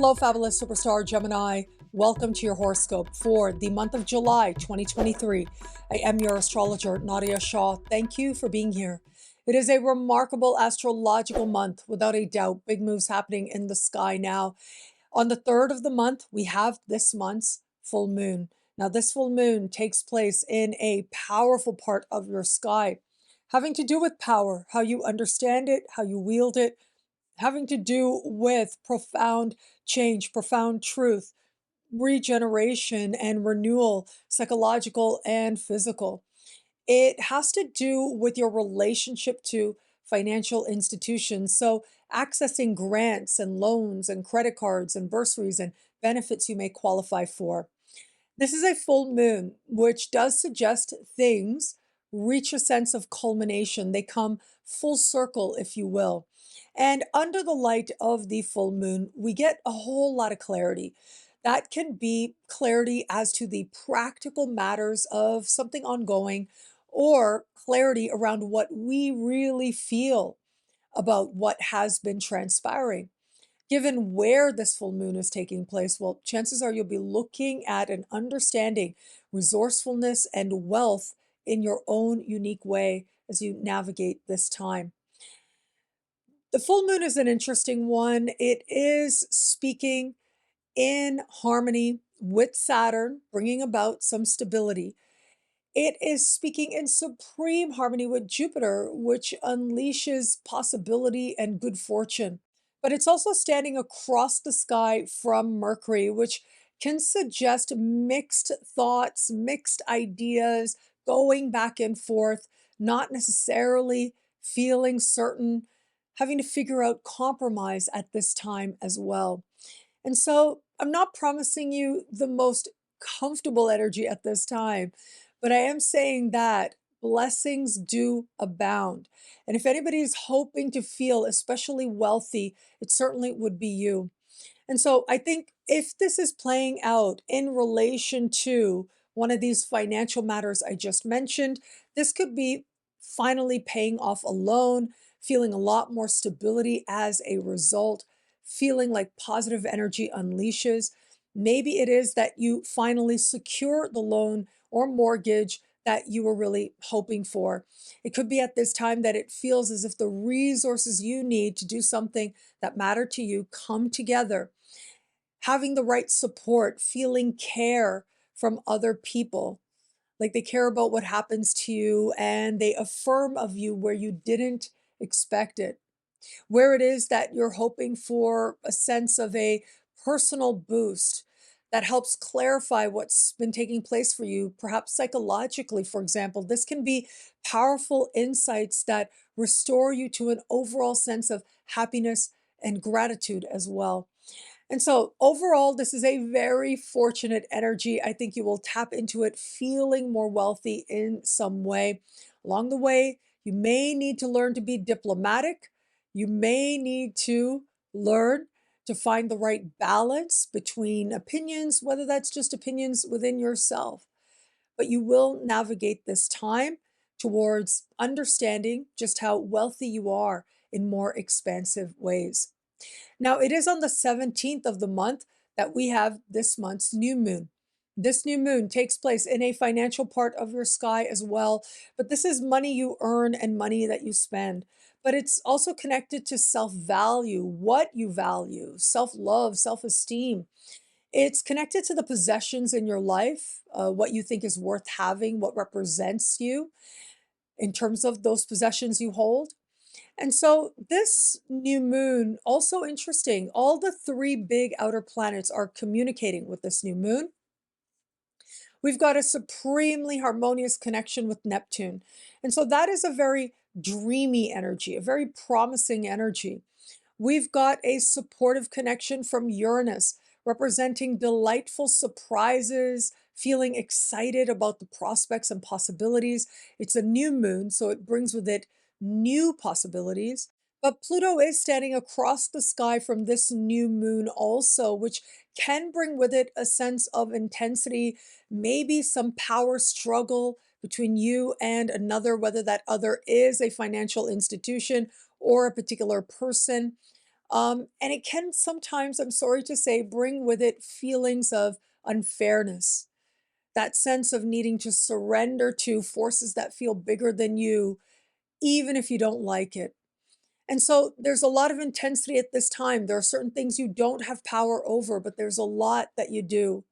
Hello, fabulous superstar Gemini. Welcome to your horoscope for the month of July 2023. I am your astrologer, Nadiya Shah. Thank you for being here. It is a remarkable astrological month, without a doubt. Big moves happening in the sky now. On the 3rd of the month, we have this month's full moon. Now, this full moon takes place in a powerful part of your sky, having to do with power, how you understand it, how you wield it, having to do with profound change, profound truth, regeneration and renewal, psychological and physical. It has to do with your relationship to financial institutions. So, accessing grants and loans and credit cards and bursaries and benefits you may qualify for. This is a full moon, which does suggest things reach a sense of culmination. They come full circle, if you will. And under the light of the full moon, we get a whole lot of clarity. That can be clarity as to the practical matters of something ongoing, or clarity around what we really feel about what has been transpiring. Given where this full moon is taking place, well, chances are you'll be looking at and understanding resourcefulness and wealth in your own unique way as you navigate this time. The full moon is an interesting one. It is speaking in harmony with Saturn, bringing about some stability. It is speaking in supreme harmony with Jupiter, which unleashes possibility and good fortune. But it's also standing across the sky from Mercury, which can suggest mixed thoughts, mixed ideas, going back and forth, not necessarily feeling certain, having to figure out compromise at this time as well. And so I'm not promising you the most comfortable energy at this time, but I am saying that blessings do abound. And if anybody is hoping to feel especially wealthy, it certainly would be you. And so I think if this is playing out in relation to one of these financial matters I just mentioned, this could be finally paying off a loan, feeling a lot more stability as a result, feeling like positive energy unleashes. Maybe it is that you finally secure the loan or mortgage that you were really hoping for. It could be at this time that it feels as if the resources you need to do something that matter to you come together. Having the right support, feeling care from other people, like they care about what happens to you and they affirm of you where you didn't expect it. Where it is that you're hoping for a sense of a personal boost that helps clarify what's been taking place for you, perhaps psychologically, for example. This can be powerful insights that restore you to an overall sense of happiness and gratitude as well. And so, overall, this is a very fortunate energy. I think you will tap into it feeling more wealthy in some way. Along the way, you may need to learn to be diplomatic. You may need to learn to find the right balance between opinions, whether that's just opinions within yourself. But you will navigate this time towards understanding just how wealthy you are in more expansive ways. Now, it is on the 17th of the month that we have this month's new moon. This new moon takes place in a financial part of your sky as well, but this is money you earn and money that you spend. But it's also connected to self-value, what you value, self-love, self-esteem. It's connected to the possessions in your life, what you think is worth having, what represents you in terms of those possessions you hold. And so this new moon, also interesting, all the three big outer planets are communicating with this new moon. We've got a supremely harmonious connection with Neptune. And so that is a very dreamy energy, a very promising energy. We've got a supportive connection from Uranus, representing delightful surprises, feeling excited about the prospects and possibilities. It's a new moon, so it brings with it new possibilities. But Pluto is standing across the sky from this new moon also, which can bring with it a sense of intensity, maybe some power struggle between you and another, whether that other is a financial institution or a particular person. And it can sometimes, I'm sorry to say, bring with it feelings of unfairness, that sense of needing to surrender to forces that feel bigger than you, even if you don't like it. And so there's a lot of intensity at this time. There are certain things you don't have power over, but there's a lot that you do.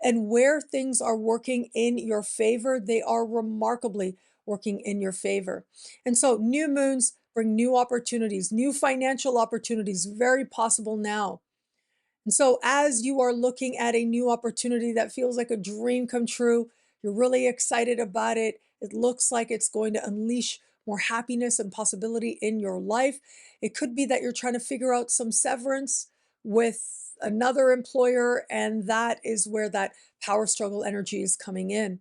And where things are working in your favor, they are remarkably working in your favor. And so new moons bring new opportunities, new financial opportunities, very possible now. And so, as you are looking at a new opportunity that feels like a dream come true, you're really excited about it. It looks like it's going to unleash more happiness and possibility in your life. It could be that you're trying to figure out some severance with another employer, and that is where that power struggle energy is coming in.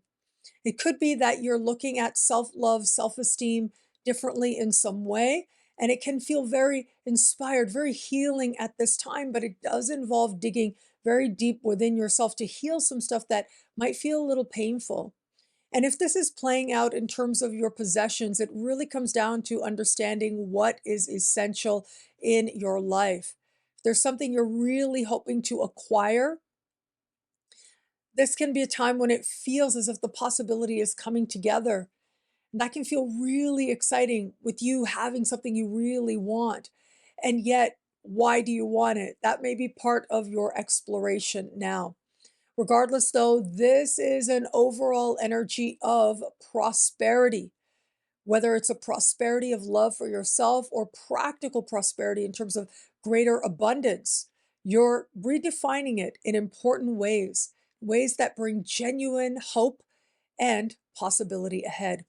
It could be that you're looking at self love, self esteem differently in some way. And it can feel very inspired, very healing at this time, but it does involve digging very deep within yourself to heal some stuff that might feel a little painful. And if this is playing out in terms of your possessions, it really comes down to understanding what is essential in your life. If there's something you're really hoping to acquire, this can be a time when it feels as if the possibility is coming together. And that can feel really exciting with you having something you really want. And yet, why do you want it? That may be part of your exploration now. Regardless, though, this is an overall energy of prosperity, whether it's a prosperity of love for yourself or practical prosperity in terms of greater abundance. You're redefining it in important ways, ways that bring genuine hope and possibility ahead.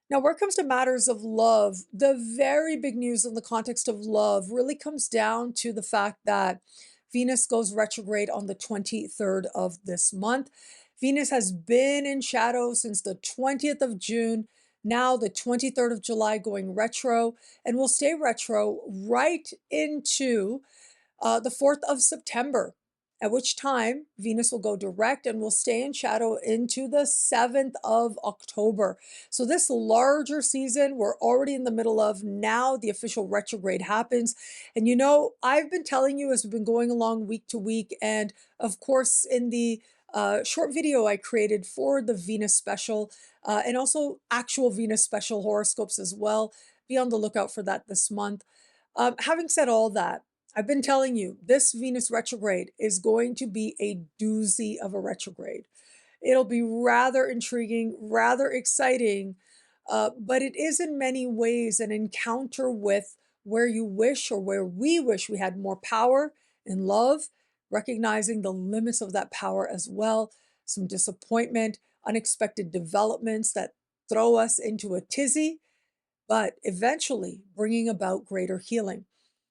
Now, where it comes to matters of love, the very big news in the context of love really comes down to the fact that Venus goes retrograde on the 23rd of this month. Venus has been in shadow since the 20th of June, now the 23rd of July going retro, and will stay retro right into the 4th of September, at which time Venus will go direct and will stay in shadow into the 7th of October. So, this larger season we're already in the middle of now, the official retrograde happens. And I've been telling you as we've been going along week to week, and of course, in the short video I created for the Venus special, and also actual Venus special horoscopes as well. Be on the lookout for that this month. Having said all that, I've been telling you this Venus retrograde is going to be a doozy of a retrograde. It'll be rather intriguing, rather exciting, but it is in many ways an encounter with where you wish or where we wish we had more power and love, recognizing the limits of that power as well, some disappointment, unexpected developments that throw us into a tizzy, but eventually bringing about greater healing.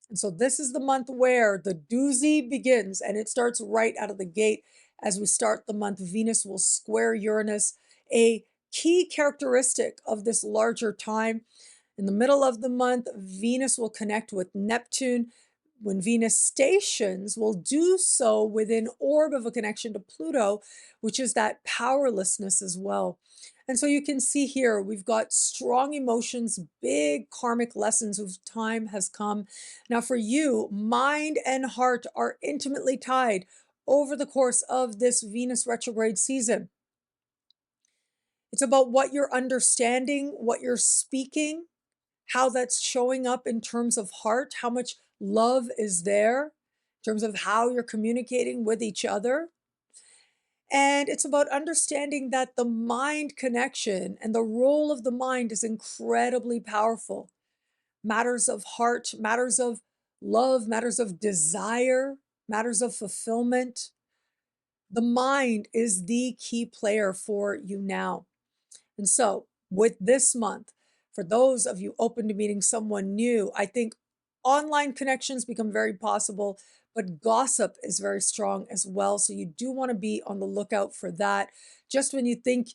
And so this is the month where the doozy begins, and it starts right out of the gate. As we start the month, Venus will square Uranus, a key characteristic of this larger time. In the middle of the month, Venus will connect with Neptune. When Venus stations, will do so within orb of a connection to Pluto, which is that powerlessness as well. And so you can see here, we've got strong emotions, big karmic lessons whose time has come. Now, for you, mind and heart are intimately tied over the course of this Venus retrograde season. It's about what you're understanding, what you're speaking, how that's showing up in terms of heart, how much love is there, in terms of how you're communicating with each other. And it's about understanding that the mind connection and the role of the mind is incredibly powerful. Matters of heart, matters of love, matters of desire, matters of fulfillment. The mind is the key player for you now. And so, with this month, for those of you open to meeting someone new, I think online connections become very possible, but gossip is very strong as well. So, you do want to be on the lookout for that. Just when you think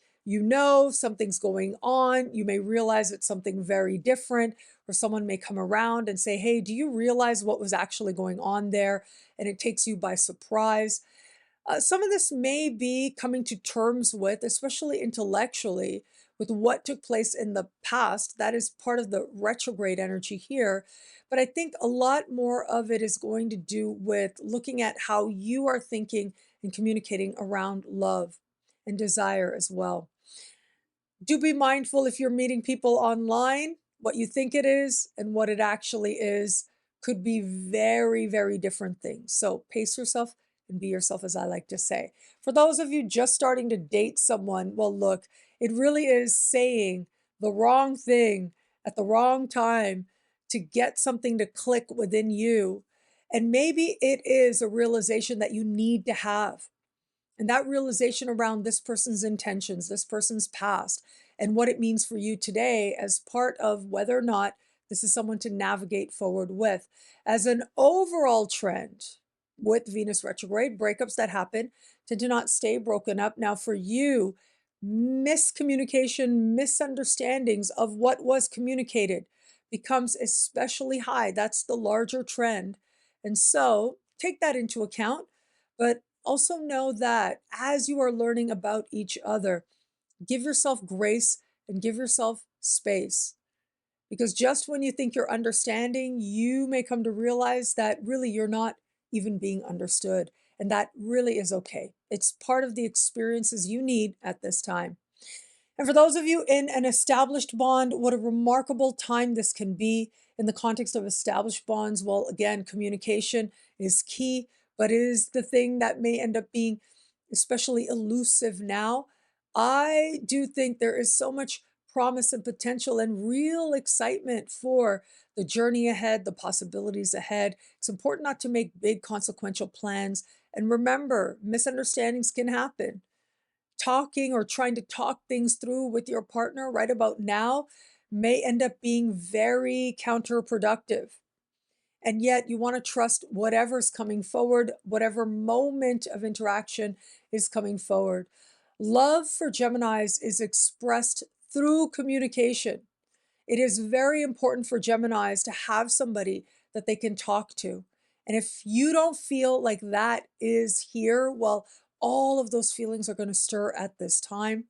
something's going on, you may realize it's something very different, or someone may come around and say, "Hey, do you realize what was actually going on there?" And it takes you by surprise. Some of this may be coming to terms with, especially intellectually, with what took place in the past. That is part of the retrograde energy here. But I think a lot more of it is going to do with looking at how you are thinking and communicating around love and desire as well. Do be mindful if you're meeting people online, what you think it is and what it actually is could be very, very different things. So pace yourself and be yourself, as I like to say. For those of you just starting to date someone, well, look, it really is saying the wrong thing at the wrong time to get something to click within you. And maybe it is a realization that you need to have. And that realization around this person's intentions, this person's past, and what it means for you today as part of whether or not this is someone to navigate forward with. As an overall trend with Venus retrograde, breakups that happen tend to not stay broken up. Now, for you, miscommunication, misunderstandings of what was communicated becomes especially high. That's the larger trend. And so take that into account. But also know that as you are learning about each other, give yourself grace and give yourself space. Because just when you think you're understanding, you may come to realize that really you're not even being understood. And that really is okay. It's part of the experiences you need at this time. And for those of you in an established bond, what a remarkable time this can be in the context of established bonds. Well, again, communication is key, but it is the thing that may end up being especially elusive now. I do think there is so much promise and potential and real excitement for the journey ahead, the possibilities ahead. It's important not to make big consequential plans. And remember, misunderstandings can happen. Talking or trying to talk things through with your partner right about now may end up being very counterproductive. And yet you want to trust whatever's coming forward, whatever moment of interaction is coming forward. Love for Geminis is expressed through communication. It is very important for Geminis to have somebody that they can talk to. And if you don't feel like that is here, well, all of those feelings are going to stir at this time.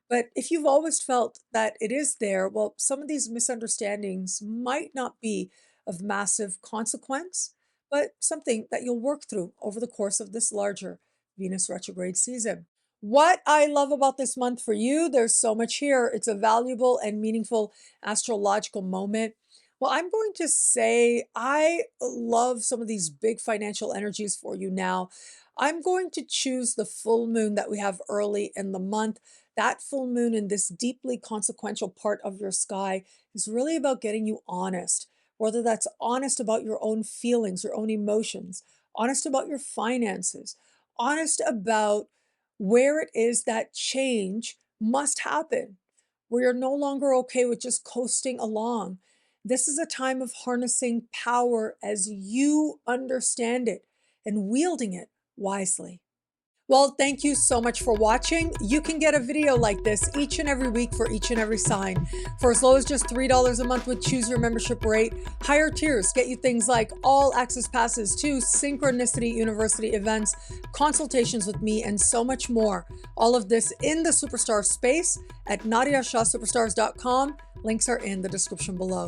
But if you've always felt that it is there, well, some of these misunderstandings might not be of massive consequence, but something that you'll work through over the course of this larger Venus retrograde season. What I love about this month for you, there's so much here. It's a valuable and meaningful astrological moment. Well, I'm going to say I love some of these big financial energies for you now. I'm going to choose the full moon that we have early in the month. That full moon in this deeply consequential part of your sky is really about getting you honest, whether that's honest about your own feelings, your own emotions, honest about your finances, honest about where it is that change must happen, where you're no longer okay with just coasting along. This is a time of harnessing power as you understand it and wielding it wisely. Well, thank you so much for watching. You can get a video like this each and every week for each and every sign for as low as just $3 a month with Choose Your Membership rate. Higher tiers get you things like all access passes to Synchronicity University events, consultations with me, and so much more. All of this in the Superstar space at NadiyaShahSuperstars.com. Links are in the description below.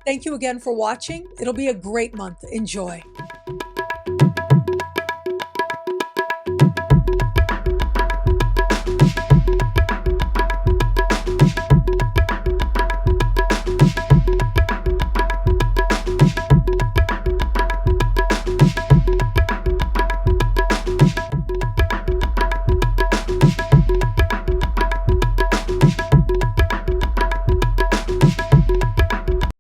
Thank you again for watching. It'll be a great month. Enjoy.